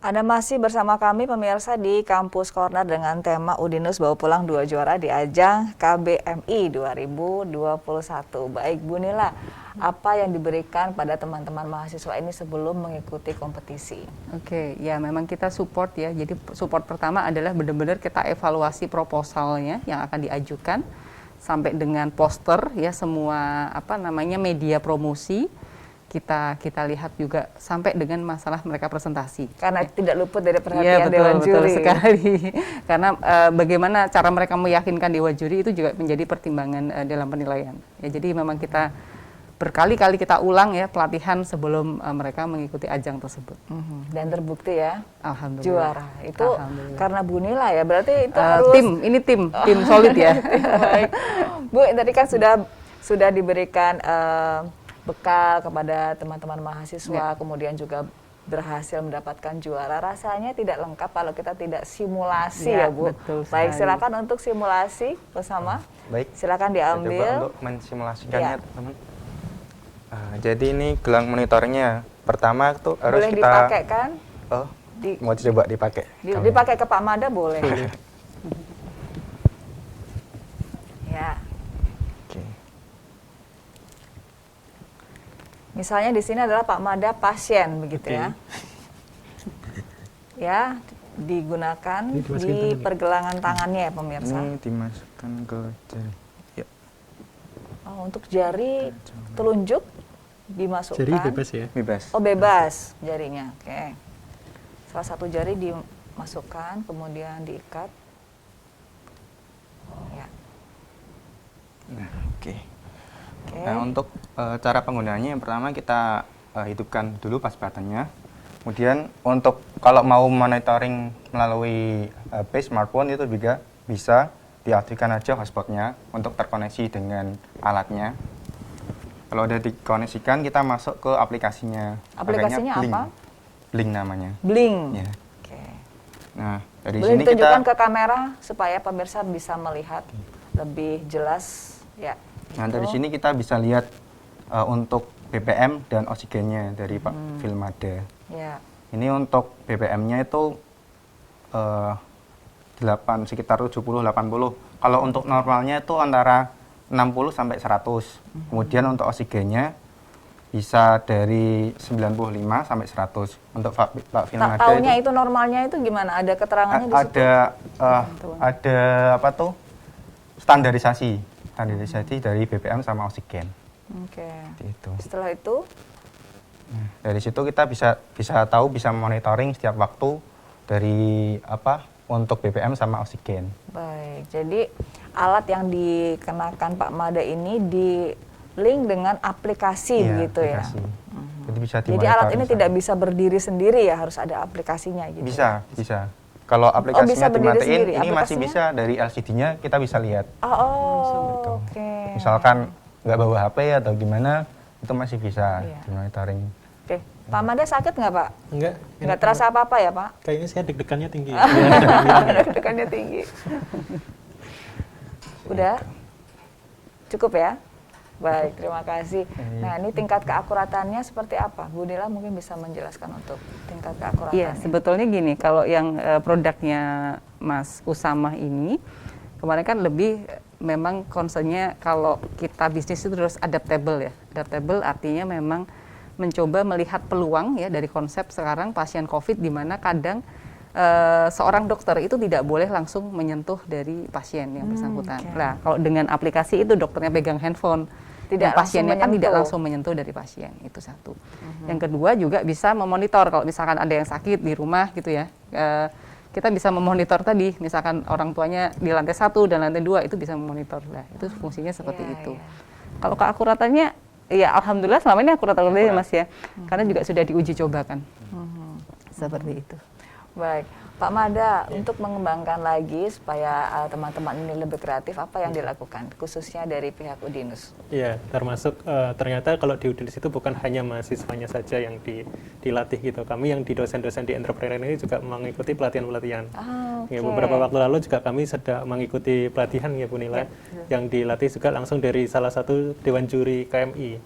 Anda masih bersama kami pemirsa di Kampus Corner dengan tema Udinus bawa pulang 2 juara di ajang KBMI 2021. Baik Bu Nila, apa yang diberikan pada teman-teman mahasiswa ini sebelum mengikuti kompetisi? Oke, ya memang kita support ya. Jadi support pertama adalah benar-benar kita evaluasi proposalnya yang akan diajukan sampai dengan poster ya, semua media promosi. Kita lihat juga sampai dengan masalah mereka presentasi. Karena tidak luput dari Ya, perhatian betul, Dewan betul Juri. sekali. Karena bagaimana cara mereka meyakinkan Dewan Juri itu juga menjadi pertimbangan dalam penilaian. Ya, jadi memang kita berkali-kali kita ulang ya pelatihan sebelum mereka mengikuti ajang tersebut. Dan terbukti ya, Alhamdulillah. juara. Itu Alhamdulillah. karena Bu Nila ya, berarti itu harus... Tim solid ya. Baik. Bu, tadi kan sudah diberikan bekal kepada teman-teman mahasiswa, kemudian juga berhasil mendapatkan juara. Rasanya tidak lengkap kalau kita tidak simulasi ya, Bu. Betul Baik, sekali. silakan untuk simulasi bersama. Baik, Silakan saya diambil. coba untuk mensimulasikannya, Ya. teman. Jadi ini gelang monitornya. Pertama tuh harus Boleh kita dipakai kan? Oh, Di- mau coba dipakai. Dipakai ke Pak Mada boleh. Ya. Oke. Misalnya di sini adalah Pak Mada pasien begitu ya. Ya, digunakan Ini dimasukin di tangan ya? pergelangan tangannya ya pemirsa. Ini dimasukkan ke jari. Ya. Oh, untuk jari telunjuk dimasukkan. Jadi bebas ya. Bebas. Oh, bebas jarinya. Oke. Salah satu jari dimasukkan kemudian diikat. Ya. Nah, oke. Oke. Nah, untuk cara penggunaannya yang pertama kita hidupkan dulu pas buttonnya. Kemudian untuk kalau mau monitoring melalui HP smartphone itu juga bisa diaktifkan aja hotspotnya untuk terkoneksi dengan alatnya. Kalau udah dikoneksikan kita masuk ke aplikasinya. Aplikasinya Blink. apa? Blink namanya. Bling. Ya. Oke. Nah, dari Boleh sini ditunjukkan kita ke kamera supaya pemirsa bisa melihat lebih jelas ya. Nah, dari Itu. sini kita bisa lihat untuk BPM dan oksigennya dari Pak Filmada. Ya. Ini untuk BPM-nya itu sekitar 70-80. Kalau untuk normalnya itu antara 60 sampai 100. Kemudian untuk oksigennya bisa dari 95 sampai 100. Untuk Pak Filmada Taunya itu normalnya itu gimana? Ada keterangannya di situ? ada apa tuh? Standarisasi dari BPM sama oksigen. Oke. Seperti itu. Setelah itu Nah, dari situ kita bisa monitoring setiap waktu dari untuk BPM sama oksigen. baik. Jadi alat yang dikenakan Pak Mada ini di link dengan aplikasi Iya, begitu aplikasi. ya. Jadi bisa Jadi alat dimonitoring ini sama- tidak bisa berdiri sendiri ya, harus ada aplikasinya gitu. bisa. Kalau aplikasinya bisa berdiri dimatiin, sendiri. ini masih Aplikasinya? bisa dari LCD-nya kita bisa lihat. Oh, oke. Misalkan nggak bawa HP atau gimana, itu masih bisa Iya. dimonitoring. Oke. Pak Mada sakit nggak Pak? Enggak. Nggak terasa apa-apa ya Pak? Kayaknya saya deg-degannya tinggi. Deg-degannya tinggi. Udah? Cukup ya? Baik, terima kasih. Nah, ini tingkat keakuratannya seperti apa? Bu Nila mungkin bisa menjelaskan untuk tingkat keakuratannya. Iya, sebetulnya gini, kalau yang produknya Mas Usama ini, kemarin kan lebih memang concernnya kalau kita bisnis itu terus adaptable ya. Adaptable artinya memang mencoba melihat peluang ya dari konsep sekarang pasien COVID di mana kadang seorang dokter itu tidak boleh langsung menyentuh dari pasien yang bersangkutan. oke. Nah, kalau dengan aplikasi itu dokternya pegang handphone, Tidak yang pasiennya kan langsung tidak menyentuh. langsung menyentuh dari pasien, itu satu. Yang kedua juga bisa memonitor kalau misalkan ada yang sakit di rumah gitu ya, kita bisa memonitor tadi, misalkan orang tuanya di lantai 1 dan lantai 2 itu bisa memonitor, lah itu fungsinya seperti Iya, itu. iya. Kalau keakuratannya, ya alhamdulillah selama ini akurat ya Mas ya, karena juga sudah diuji cobakan, seperti itu. Baik, Pak Mada, untuk mengembangkan lagi supaya teman-teman ini lebih kreatif, apa yang dilakukan khususnya dari pihak Udinus? Iya, termasuk ternyata kalau di Udinus itu bukan hanya mahasiswanya saja yang dilatih gitu. Kami yang di dosen-dosen di entrepreneur ini juga mengikuti pelatihan-pelatihan. Ah, Ya, oke. beberapa waktu lalu juga kami sedang mengikuti pelatihan ya Bu Nila, yang dilatih juga langsung dari salah satu Dewan Juri KMI.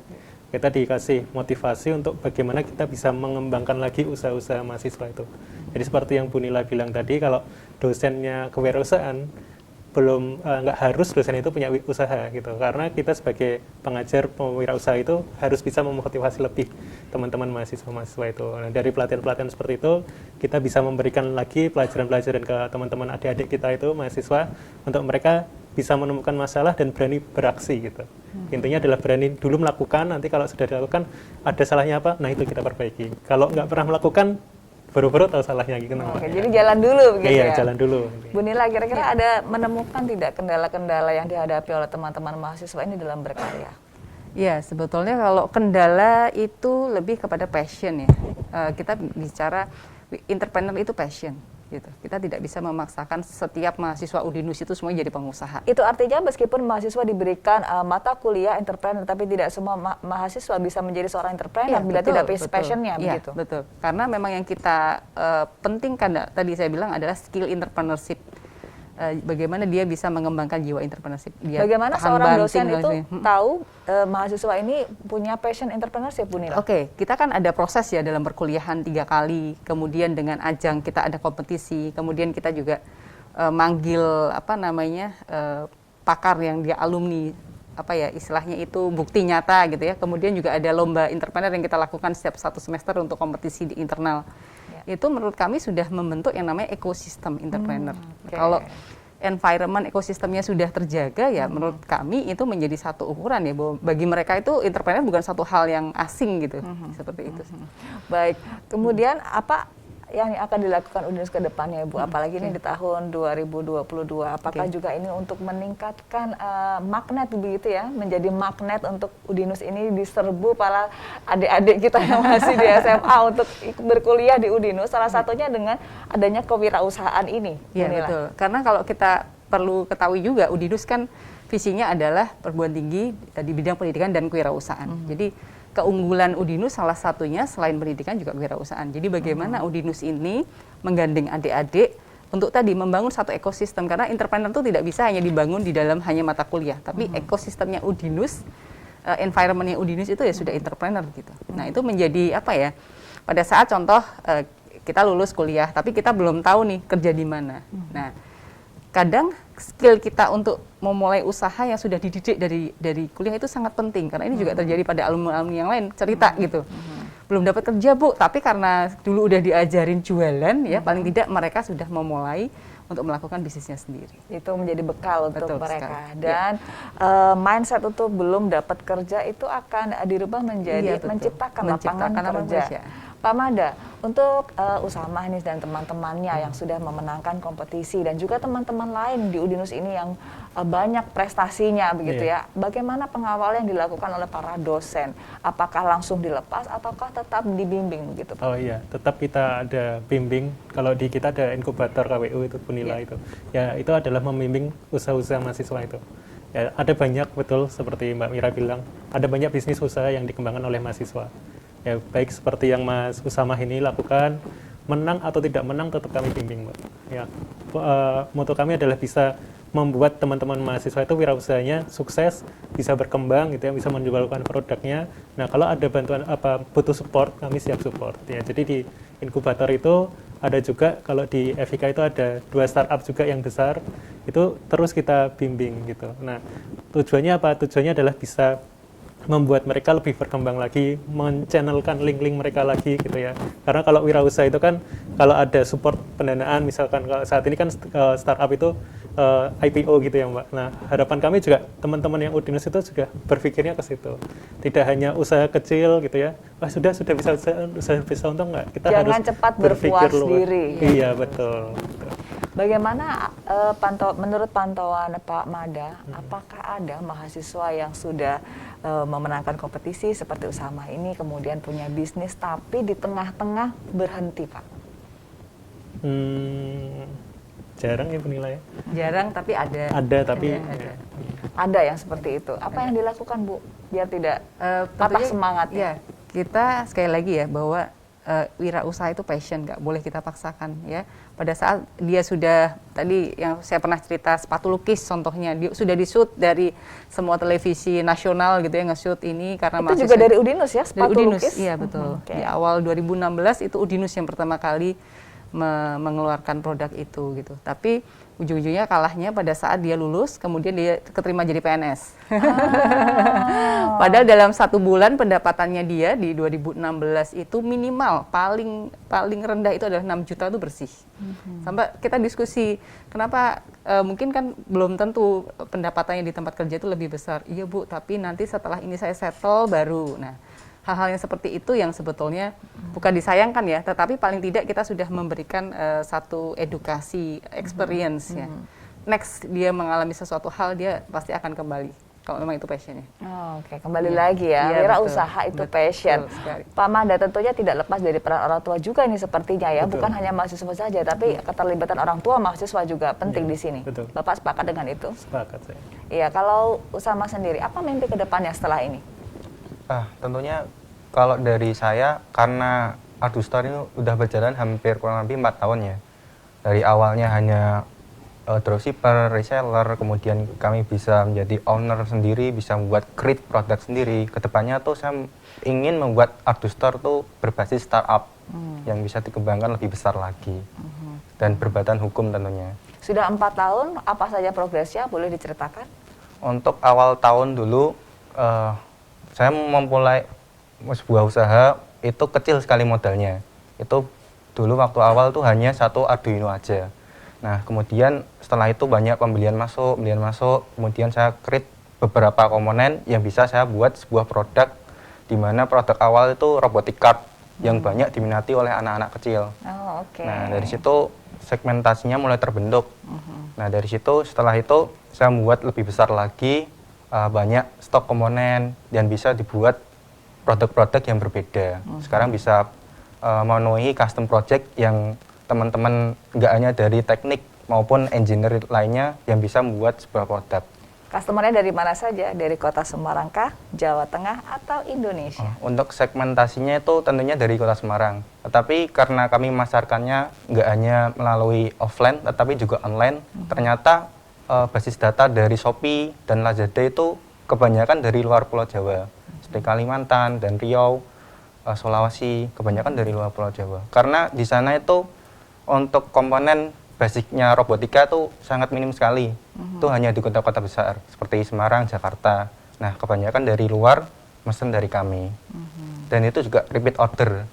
kita dikasih motivasi untuk bagaimana kita bisa mengembangkan lagi usaha-usaha mahasiswa itu. Jadi seperti yang Bu Nila bilang tadi, kalau dosennya kewirausahaan, belum nggak harus dosen itu punya usaha gitu, karena kita sebagai pengajar pewirausaha itu harus bisa memotivasi lebih teman-teman mahasiswa itu. Nah, dari pelatihan-pelatihan seperti itu kita bisa memberikan lagi pelajaran-pelajaran ke teman-teman adik-adik kita itu mahasiswa, untuk mereka bisa menemukan masalah dan berani beraksi gitu. Intinya adalah berani dulu melakukan, nanti kalau sudah dilakukan ada salahnya apa, nah itu kita perbaiki. Kalau nggak pernah melakukan, baru-baru tahu salahnya gitu. Oke, jadi jalan dulu begitu iya, ya? jalan dulu. Bu Nila, kira-kira ada menemukan tidak kendala-kendala yang dihadapi oleh teman-teman mahasiswa ini dalam berkarya? Ya, sebetulnya kalau kendala itu lebih kepada passion ya. Kita bicara entrepreneur itu passion gitu. Kita tidak bisa memaksakan setiap mahasiswa Udinus itu semuanya jadi pengusaha. Itu artinya meskipun mahasiswa diberikan mata kuliah entrepreneur, tapi tidak semua mahasiswa bisa menjadi seorang entrepreneur bila tidak passionnya, ya, begitu? Betul. Karena memang yang kita pentingkan tadi saya bilang adalah skill entrepreneurship. Bagaimana dia bisa mengembangkan jiwa entrepreneurship. Bagaimana seorang dosen itu tahu mahasiswa ini punya passion entrepreneurship, Bu Nila? Oke, kita kan ada proses ya dalam perkuliahan 3 kali, kemudian dengan ajang kita ada kompetisi, kemudian kita juga manggil pakar yang dia alumni, istilahnya itu bukti nyata gitu ya. Kemudian juga ada lomba entrepreneur yang kita lakukan setiap 1 semester untuk kompetisi di internal. Itu menurut kami sudah membentuk yang namanya ekosistem entrepreneur. Kalau environment ekosistemnya sudah terjaga ya, menurut kami itu menjadi satu ukuran ya, bahwa bagi mereka itu entrepreneur bukan satu hal yang asing gitu, seperti itu. Baik, kemudian apa yang akan dilakukan Udinus ke depannya, Bu? Apalagi ini di tahun 2022, apakah juga ini untuk meningkatkan magnet begitu ya, menjadi magnet untuk Udinus ini diserbu para adik-adik kita yang masih di SMA untuk berkuliah di Udinus, salah satunya dengan adanya kewirausahaan ini. Iya, betul. Karena kalau kita perlu ketahui juga, Udinus kan visinya adalah perguruan tinggi di bidang pendidikan dan kewirausahaan. Jadi keunggulan Udinus salah satunya selain pendidikan juga kewirausahaan. Jadi bagaimana Udinus ini menggandeng adik-adik untuk tadi membangun satu ekosistem, karena entrepreneur itu tidak bisa hanya dibangun di dalam hanya mata kuliah, tapi ekosistemnya Udinus, environmentnya Udinus itu ya sudah entrepreneur gitu. Nah, itu menjadi pada saat contoh kita lulus kuliah tapi kita belum tahu nih kerja di mana. Nah, kadang skill kita untuk memulai usaha yang sudah dididik dari kuliah itu sangat penting, karena ini juga terjadi pada alumni-alumni yang lain, cerita gitu. Belum dapat kerja, Bu, tapi karena dulu udah diajarin jualan ya, paling tidak mereka sudah memulai untuk melakukan bisnisnya sendiri. Itu menjadi bekal untuk Betul mereka. sekali. Dan mindset untuk belum dapat kerja itu akan dirubah menjadi menciptakan lapangan kerja. Pak Mada, untuk Usamah ini dan teman-temannya yang sudah memenangkan kompetisi dan juga teman-teman lain di Udinus ini yang banyak prestasinya begitu ya, bagaimana pengawal yang dilakukan oleh para dosen? Apakah langsung dilepas ataukah tetap dibimbing begitu, Pak? Oh iya, tetap kita ada bimbing. Kalau di kita ada inkubator KWU itu, Bu Nila itu. Ya, itu adalah membimbing usaha-usaha mahasiswa itu. Ya, ada banyak, betul seperti Mbak Mira bilang, ada banyak bisnis usaha yang dikembangkan oleh mahasiswa. Ya, baik seperti yang Mas Usamah ini lakukan, menang atau tidak menang tetap kami bimbing, Mbak. Ya, moto kami adalah bisa membuat teman-teman mahasiswa itu wirausahanya sukses, bisa berkembang gitu ya, bisa menjualkan produknya. Nah, kalau ada bantuan butuh support, kami siap support ya. Jadi di inkubator itu ada juga, kalau di FIK itu ada 2 startup juga yang besar, itu terus kita bimbing gitu. Nah, tujuannya apa? Tujuannya adalah bisa membuat mereka lebih berkembang lagi, men-channelkan link-link mereka lagi gitu ya. Karena kalau wirausaha itu kan kalau ada support pendanaan, misalkan kalau saat ini kan startup itu IPO gitu ya, Mbak. Nah, harapan kami juga teman-teman yang Udinus itu juga berpikirnya ke situ. Tidak hanya usaha kecil gitu ya. Wah, sudah bisa untung enggak? Kita jangan harus cepat berpikir berpuas diri. Iya, betul. Bagaimana menurut pantauan Pak Mada, apakah ada mahasiswa yang sudah memenangkan kompetisi seperti Usamah ini, kemudian punya bisnis tapi di tengah-tengah berhenti, Pak? Jarang ya, Bu Nila ya? Jarang, tapi ada. Ada, tapi Ada yang seperti itu. Apa yang dilakukan, Bu, biar tidak patah semangatnya? Ya, kita sekali lagi ya bahwa wirausaha itu passion, nggak boleh kita paksakan ya. Pada saat dia sudah, tadi yang saya pernah cerita sepatu lukis contohnya, dia sudah di-shoot dari semua televisi nasional gitu ya, nge-shoot ini karena Itu juga dari Udinus ya, dari sepatu Udinus, lukis? iya betul. Oke. Di awal 2016 itu Udinus yang pertama kali mengeluarkan produk itu gitu. Tapi ujung-ujungnya kalahnya pada saat dia lulus, kemudian dia keterima jadi PNS. Padahal dalam 1 bulan pendapatannya dia di 2016 itu minimal paling rendah itu adalah 6 juta itu bersih. Sampai kita diskusi, kenapa mungkin kan belum tentu pendapatannya di tempat kerja itu lebih besar. Iya Bu, tapi nanti setelah ini saya settle baru. Nah, hal-hal yang seperti itu yang sebetulnya bukan disayangkan ya, tetapi paling tidak kita sudah memberikan satu edukasi, experience ya. Next dia mengalami sesuatu hal, dia pasti akan kembali kalau memang itu passionnya. Oh, oke, kembali lagi ya, Iya, wirausaha itu betul passion. sekali. Pak Mada tentunya tidak lepas dari peran orang tua juga ini sepertinya ya, Betul. bukan hanya mahasiswa saja, tapi keterlibatan orang tua mahasiswa juga penting Iya, di sini. betul. Bapak sepakat dengan itu? Sepakat saya. Iya, kalau Usama sendiri, apa mimpi ke depannya setelah ini? Tentunya kalau dari saya, karena Ardustar ini udah berjalan hampir kurang lebih 4 tahun ya. Dari awalnya hanya dropshipper, reseller, kemudian kami bisa menjadi owner sendiri, bisa membuat create produk sendiri. Kedepannya tuh saya ingin membuat Ardustar tuh berbasis startup yang bisa dikembangkan lebih besar lagi. Dan berbadan hukum tentunya. Sudah 4 tahun, apa saja progresnya, boleh diceritakan? Untuk awal tahun dulu, saya memulai sebuah usaha itu kecil sekali modalnya. Itu dulu waktu awal tuh hanya 1 Arduino aja. Nah, kemudian setelah itu banyak pembelian masuk, kemudian saya create beberapa komponen yang bisa saya buat sebuah produk, di mana produk awal itu robotic cart yang banyak diminati oleh anak-anak kecil. Oh, oke. Nah, dari situ segmentasinya mulai terbentuk. Nah, dari situ setelah itu saya membuat lebih besar lagi, banyak stok komponen dan bisa dibuat produk-produk yang berbeda. Sekarang bisa memenuhi custom project yang teman-teman nggak hanya dari teknik maupun engineer lainnya yang bisa membuat sebuah produk. Customer-nya dari mana saja? Dari kota Semarang kah, Jawa Tengah, atau Indonesia? Untuk segmentasinya itu tentunya dari kota Semarang. Tetapi karena kami memasarkannya nggak hanya melalui offline, tetapi juga online, ternyata basis data dari Shopee dan Lazada itu kebanyakan dari luar Pulau Jawa. Seperti Kalimantan dan Riau, Sulawesi, kebanyakan dari luar Pulau Jawa. Karena di sana itu untuk komponen basicnya robotika itu sangat minim sekali. Itu hanya di kota-kota besar seperti Semarang, Jakarta. Nah, kebanyakan dari luar, mesen dari kami. Dan itu juga repeat order.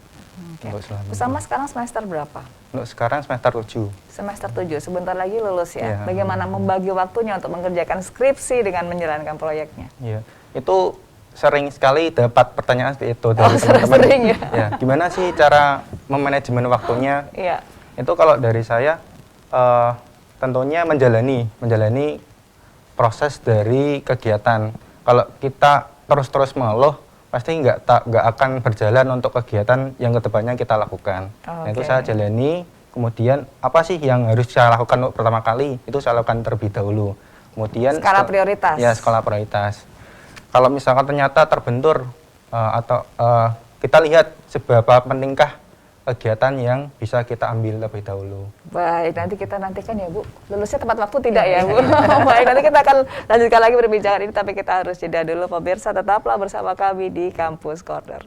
Untuk selanjutnya. Usama sekarang semester berapa? Untuk sekarang semester 7. Semester 7, sebentar lagi lulus ya. Iya. Bagaimana membagi waktunya untuk mengerjakan skripsi dengan menjalankan proyeknya? Iya. Itu sering sekali dapat pertanyaan seperti itu dari teman-teman. sering ya? Ya, gimana sih cara memanajemen waktunya? Iya. Itu kalau dari saya tentunya menjalani proses dari kegiatan. Kalau kita terus-terus mengeluh, pasti nggak akan berjalan untuk kegiatan yang kedepannya kita lakukan. Nah, itu saya jalani. Kemudian apa sih yang harus saya lakukan untuk pertama kali? Itu saya lakukan terlebih dahulu. Kemudian Skala prioritas. Ya, skala prioritas. Kalau misalkan ternyata terbentur atau kita lihat seberapa pentingkah kegiatan yang bisa kita ambil lebih dahulu. Baik, nanti kita nantikan ya Bu. Lulusnya tepat waktu tidak ya Bu? Baik, nanti kita akan lanjutkan lagi perbincangan ini, tapi kita harus jeda dulu pemirsa. Tetaplah bersama kami di Kampus Corner.